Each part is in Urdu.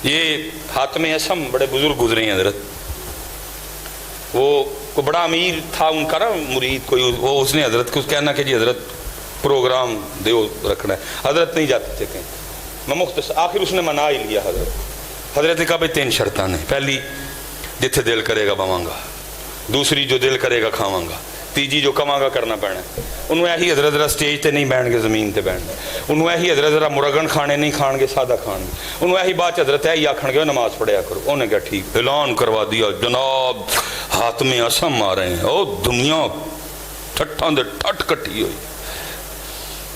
یہ حاتم اسم بڑے بزرگ گزرے ہیں حضرت، وہ بڑا امیر تھا ان کا نا مرید کوئی، وہ اس نے حضرت کو کہنا کہ جی حضرت پروگرام دیو رکھنا ہے، حضرت نہیں جاتے تھے کہیں، میں مختصر آخر اس نے منا ہی لیا حضرت نے کہا بھائی 3 شرطاں نے، پہلی جتھے دل کرے گا بواں گا، دوسری جو دل کرے گا کھاواں گا، تیجی جو کماں گا کرنا پینا، انہوں ایہی حضرت ذرا سٹیج تے نہیں بیٹھ گے زمین تے بیٹھ گے، انہوں ایہی حضرت ذرا مرغن کھانے نہیں کھان گے سادہ کھان گے، انہوں ایہی بات حضرت ایہی آکھن گے نماز پڑھیا کرو، انہوں نے کہا ٹھیک، اعلان کروا دیا جناب حاتم اسم آ رہے ہیں، او دنیا ٹھٹاں دے ٹھٹ کٹی ہوئی،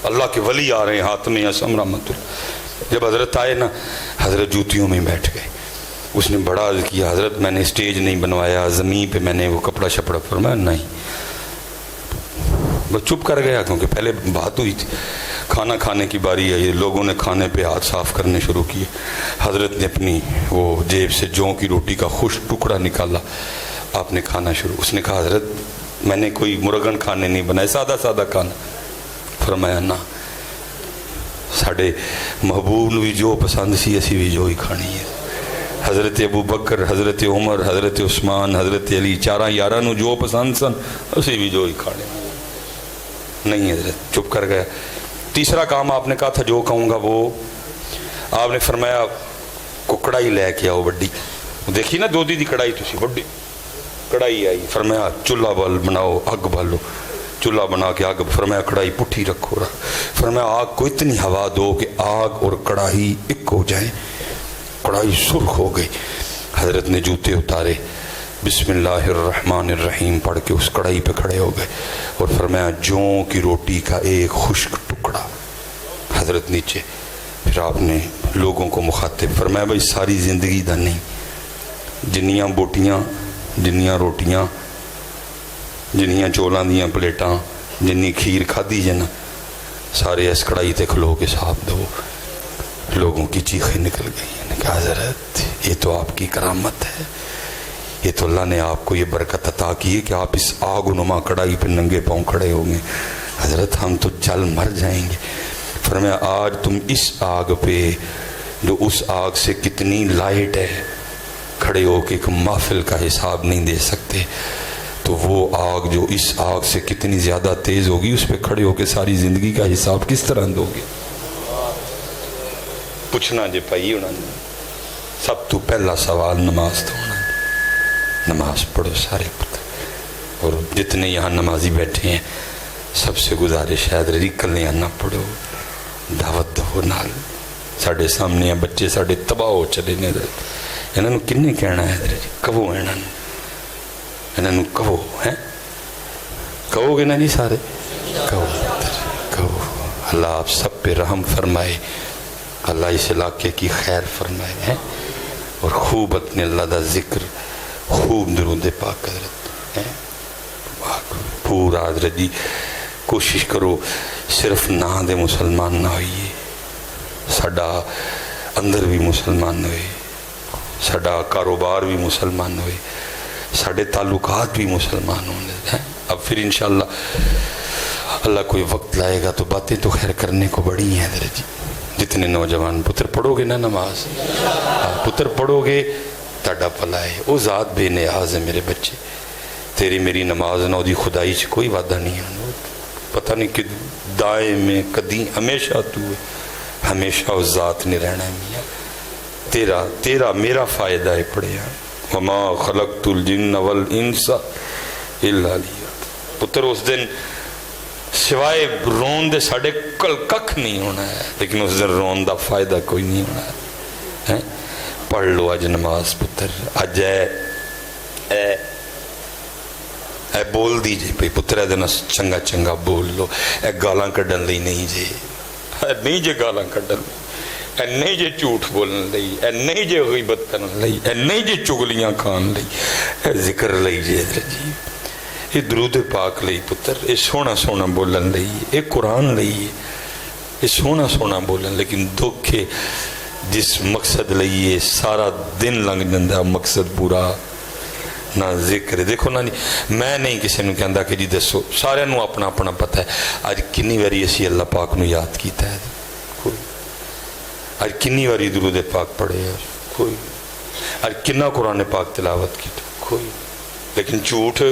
اللہ کے ولی آ رہے ہیں حاتم اسم رحمت اللہ۔ جب حضرت آئے نا حضرت جوتیوں میں بیٹھ گئے، اس نے بڑا عرض کیا حضرت میں نے سٹیج نہیں بنوایا، زمین پہ میں نے وہ کپڑا شپڑا فرمایا نہیں، وہ چپ کر گیا کیونکہ پہلے بات ہوئی تھی، کھانا کھانے کی باری آئی، لوگوں نے کھانے پہ ہاتھ صاف کرنے شروع کیے، حضرت نے اپنی وہ جیب سے جوں کی روٹی کا خشک ٹکڑا نکالا، آپ نے کھانا شروع، اس نے کہا حضرت میں نے کوئی مرغن کھانے نہیں بنائے، سادہ سادہ کھانا، فرمایا نہ ساڑھے محبوب بھی جو پسند سی اسی بھی جو ہی کھانی ہے، حضرت ابو بکر، حضرت عمر، حضرت عثمان، حضرت علی، 4 یاراں نو جو پسند سن اسی بھی جو ہی کھانے نہیں، حضرت چپ کر گیا۔ تیسرا کام آپ نے کہا تھا جو کہوں گا وہ، آپ نے فرمایا کو کڑائی لے کے آؤ بڑی، دیکھی نا دودھی دی کڑائی تسی بڑی کڑائی آئی، فرمایا چولہا بال بناؤ اگ بالو، چولہا بنا کے آگ، فرمایا کڑائی پٹھی رکھو، فرمایا آگ کو اتنی ہوا دو کہ آگ اور کڑائی ایک ہو جائیں، کڑائی سرخ ہو گئی، حضرت نے جوتے اتارے، بسم اللہ الرحمن الرحیم پڑھ کے اس کڑائی پہ کھڑے ہو گئے اور فرمایا جوں کی روٹی کا ایک خشک ٹکڑا، حضرت نیچے، پھر آپ نے لوگوں کو مخاطب فرمایا بھائی ساری زندگی دا نہیں، جنیاں بوٹیاں، جنیاں روٹیاں، جنیاں چولاں دیاں پلیٹاں، جنی کھیر کھادی جنا، سارے اس کڑائی تے کھلو کے صاحب دو، لوگوں کی چیخیں نکل گئی، نے کہا حضرت یہ تو آپ کی کرامت ہے، یہ تو اللہ نے آپ کو یہ برکت عطا کی ہے کہ آپ اس آگ و نما کڑائی پہ ننگے پاؤں کھڑے ہوں گے، حضرت ہم تو جل مر جائیں گے، فرمایا آج تم اس آگ پہ جو اس آگ سے کتنی لائٹ ہے کھڑے ہو کے ایک محفل کا حساب نہیں دے سکتے، تو وہ آگ جو اس آگ سے کتنی زیادہ تیز ہوگی اس پہ کھڑے ہو کے ساری زندگی کا حساب کس طرح دو گے؟ پوچھنا جے پائی انہوں نے، سب تو پہلا سوال نماز تو ہونا، نماز پڑھو سارے پتر، اور جتنے یہاں نمازی بیٹھے ہیں سب سے گزارش ہے حضرت کلے آنا پڑھو، دعوت دو نال، ساڑھے سامنے ہیں بچے ساڑھے تباہ ہو چلے نے، انہوں نے کنے کہنا ہے حضرت کہو انہوں نے کہو ہیں، کہو گے نا جی سارے، کہو اللہ آپ سب پہ رحم فرمائے، اللہ اس علاقے کی خیر فرمائے ہیں، اور خوب اپنے اللہ دا ذکر، خوب درود پاک حضرت ہیں، پورا حضرت جی کوشش کرو صرف نہ دے مسلمان نہ ہوئیے، ساڑھا اندر بھی مسلمان ہوئے، ساڑھا کاروبار بھی مسلمان ہوئے، ساڑھے تعلقات بھی مسلمان ہونے ہیں، اب پھر انشاءاللہ اللہ کوئی وقت لائے گا تو باتیں تو خیر کرنے کو بڑی ہیں حضرت جی، جتنے نوجوان پتر پڑھو گے نا نماز، پتر پڑھو گے تاڑا پلا ہے، او ذات بے نیاز ہے میرے بچے، تیری میری نماز نہ دی خدائی سے کوئی وعدہ نہیں ہے، پتہ نہیں کہ دائیں میں کدی ہمیشہ تو ہے، ہمیشہ اس ذات نے رہنا ہے میاں، تیرا میرا فائدہ ہے پڑھے ہیں، وما خلقت الجن والانس الا لیعبدون، پتر اس دن سوائے رون دے ساڑھے کل ککھ نہیں ہونا ہے، لیکن اس دن رون دا فائدہ کوئی نہیں ہونا ہے، پڑھ لو آج نماز پتر، آج اے بول دیجئے پہ پتر اے دن چنگا چنگا بول لو، اے گالاں کڈن لئی نہیں جے، اے نہیں جے گالاں کڈن لئی، اے نہیں جے جھوٹ بولن لئی، اے نہیں جے غیبت کرن لئی، اے نہیں جے چگلیاں کھان لئی، اے ذکر لئی جے حضرت جی، اے درود پاک لئی پتر، اے سونا سونا بولن لئی، اے قرآن لئی، اے سونا سونا بولن، لیکن دکھے جس مقصد لئیے سارا دن لنگ جندہ مقصد پورا نہ ذکر ہے، دیکھو نا میں نہیں کسی نے کہندا کہ جی دسو، سارے نو اپنا اپنا پتہ ہے، آج کنی واری اسی اللہ پاک نو یاد کیتا ہے، آج کنی واری درود پاک پڑھے ہے، کوئی اور کنا قرآن پاک تلاوت کی کوئی. لیکن جھوٹ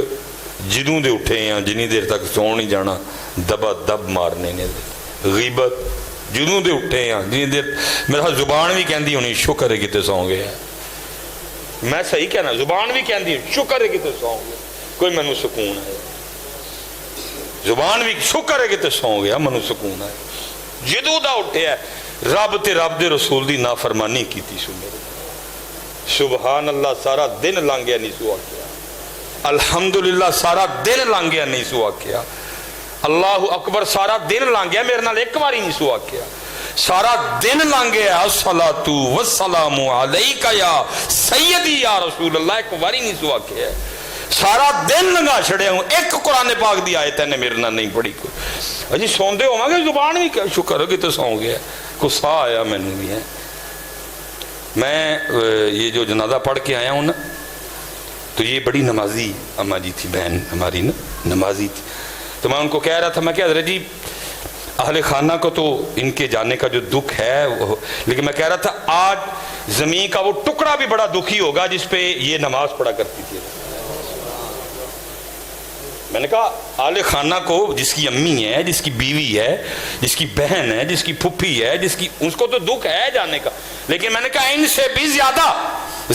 جدوں دے اٹھے ہیں جنی دیر تک سو نہیں جانا دبا دب مارنے نے. غیبت جدوں دے اٹھے ہیں جنی دیر میرا زبان بھی کہندی ہونی شکر ہے کتے سو گئے ہیں. میں صحیح کہنا زبان بھی کہندی شکر ہے کتے سو گئے کوئی منو سکون ہے. زبان بھی شکر ہے کتے سو گیا منو سکون ہے. جدوں دا اٹھے ہے رب تے رب دے رسول دی نافرمانی کیتی سو میرے. سبحان اللہ سارا دن لنگ گیا نہیں سو آکیا. الحمدللہ سارا دن لنگ گیا نہیں سو آکیا. اللہ اکبر سارا دن لنگ گیا میرے نال ایک باری نہیں سو آکیا. سارا دن لنگ گیا الصلاۃ والسلام علیک یا سیدی یا رسول اللہ ایک باری نہیں سو آکیا. سارا دن لنگا چھڑے ہوں ایک قرآن پاک دی آیت نے میرے نال نہیں پڑھی. کوئی جی سوندے ہو گے زبان بھی شکر ہے کہ تو سو گیا کو سا آیا میں نے بھی ہے. میں یہ جو جنازہ پڑھ کے آیا ہوں نا تو یہ بڑی نمازی اماں جی تھی بہن ہماری نا نمازی تھی. تو میں ان کو کہہ رہا تھا میں کہ حضرت جی اہل خانہ کو تو ان کے جانے کا جو دکھ ہے لیکن میں کہہ رہا تھا آج زمین کا وہ ٹکڑا بھی بڑا دکھی ہوگا جس پہ یہ نماز پڑھا کرتی تھی. میں نے کہا اہل خانہ کو جس کی امی ہے جس کی بیوی ہے جس کی بہن ہے جس کی پھپھی ہے جس کی اس کو تو دکھ ہے جانے کا لیکن میں نے کہا ان سے بھی زیادہ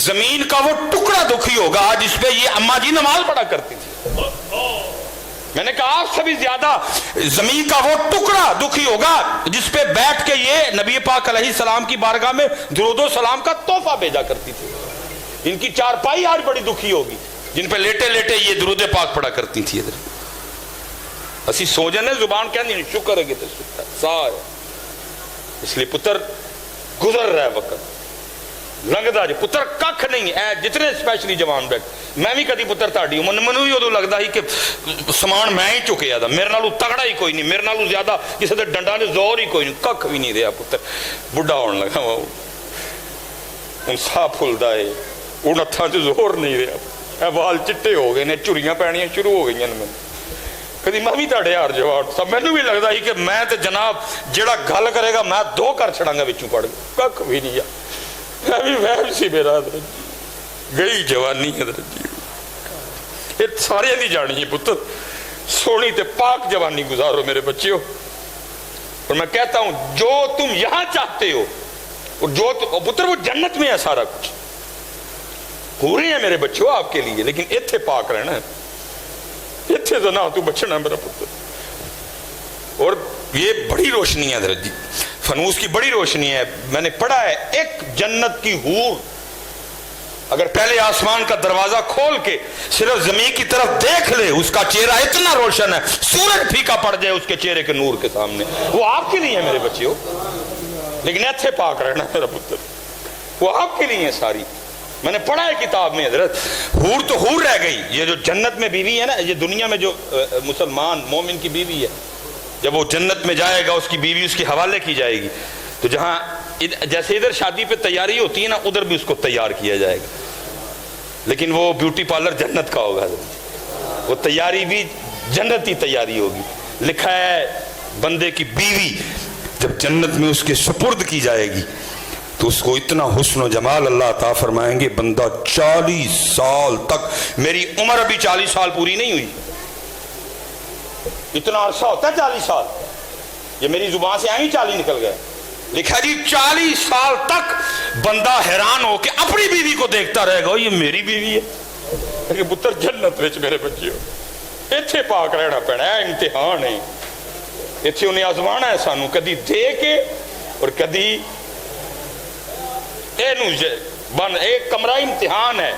زمین کا وہ ٹکڑا دکھی ہوگا جس پہ یہ اماں جی نماز پڑھا کرتی تھی. میں نے کہا آپ سے بھی زیادہ زمین کا وہ ٹکڑا دکھی ہوگا جس پہ بیٹھ کے یہ نبی پاک علیہ السلام کی بارگاہ میں درود و سلام کا تحفہ بھیجا کرتی تھی. ان کی چارپائی آج بڑی دکھی ہوگی جن پہ لیٹے لیٹے یہ درود پاک پڑھا کرتی تھی. اسی سو جانے زبان کہندی نہیں شکر ہے کہ تے ستا سا ہے. اس لیے پتر گزر رہا ہے وقت لنگدا جی پتر ککھ نہیں اے جتنے اسپیشلی جوان بیٹھ میں بھی کدی پتر تاڑی ہوں منو بھی ادو لگتا ہی کہ سامان میں ہی چکیا تھا میرے نالوں تگڑا ہی کوئی نہیں میرے نالوں زیادہ کسی دے ڈنڈا نے زور ہی کوئی نہیں ککھ بھی نہیں رہا پتر بڑھا ہونے لگا ہوں سا پھلدا ہے ان ہتھاں چ زور نہیں رہا وال چٹے ہو گئے نے چڑیاں پینیاں شروع ہو گئی میں کدی میں بھی تاڑے یار جواب سب مینوں بھی لگتا ہی کہ میں تے جناب جڑا گل کرے گا میں دو کر چھڑاں گا وچوں پڑھ ککھ بھی نہیں ہے. میں بھی وہم سی میرا حضرت جی گئی جوانی حضرت جی یہ سارے دی جانی ہے پتر سونی تے پاک جوانی گزارو میرے بچیوں. اور میں کہتا ہوں جو تم یہاں چاہتے ہو اور جو پتر وہ جنت میں ہے سارا کچھ پورے ہیں میرے بچوں آپ کے لیے لیکن اتھے پاک رہنا ہے اتھے تو نہ تو بچنا ہے میرا پتر. اور یہ بڑی روشنی ہے حضرت جی فنوس کی بڑی روشنی ہے. میں نے پڑھا ہے ایک جنت کی حور اگر پہلے آسمان کا دروازہ کھول کے صرف زمین کی طرف دیکھ لے اس کا چہرہ اتنا روشن ہے سورج پھیکا پڑ جائے اس کے چہرے کے نور کے سامنے وہ آپ کے لیے ہے میرے بچیوں. لیکن اتھے پاک رہنا میرا پتر وہ آپ کے لیے ہے ساری. میں نے پڑھا ہے کتاب میں حضرت حور تو حور رہ گئی. یہ جو جنت میں بیوی ہے نا یہ دنیا میں جو مسلمان مومن کی بیوی ہے جب وہ جنت میں جائے گا اس کی بیوی اس کے حوالے کی جائے گی تو جہاں جیسے ادھر شادی پہ تیاری ہوتی ہے نا ادھر بھی اس کو تیار کیا جائے گا لیکن وہ بیوٹی پارلر جنت کا ہوگا حضرت وہ تیاری بھی جنتی تیاری ہوگی. لکھا ہے بندے کی بیوی جب جنت میں اس کے سپرد کی جائے گی تو اس کو اتنا حسن و جمال اللہ عطا فرمائیں گے بندہ 40 سال تک میری عمر ابھی 40 سال پوری نہیں ہوئی اتنا عرصہ ہوتا ہے 40 سال یہ میری زبان سے آئی 40 نکل گیا. لکھا جی 40 سال تک بندہ حیران ہو کے اپنی بیوی کو دیکھتا رہے گا یہ میری بیوی ہے لیکن پتر جنت وچ میرے بچیو اتھے پاک رہنا پینا ہے امتحان ہے اتھے انہیں آزمانا ہے سانو کدی دے کے اور کدی ایک کمرہ امتحان ہے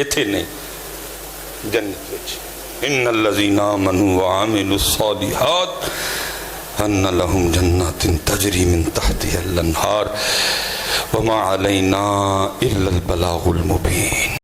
اتھے نہیں جنت وچ ان الذین آمنوا وعملوا الصالحات ان لهم جنات تجری من تحتها الانہار وما علینا الا البلاغ المبین.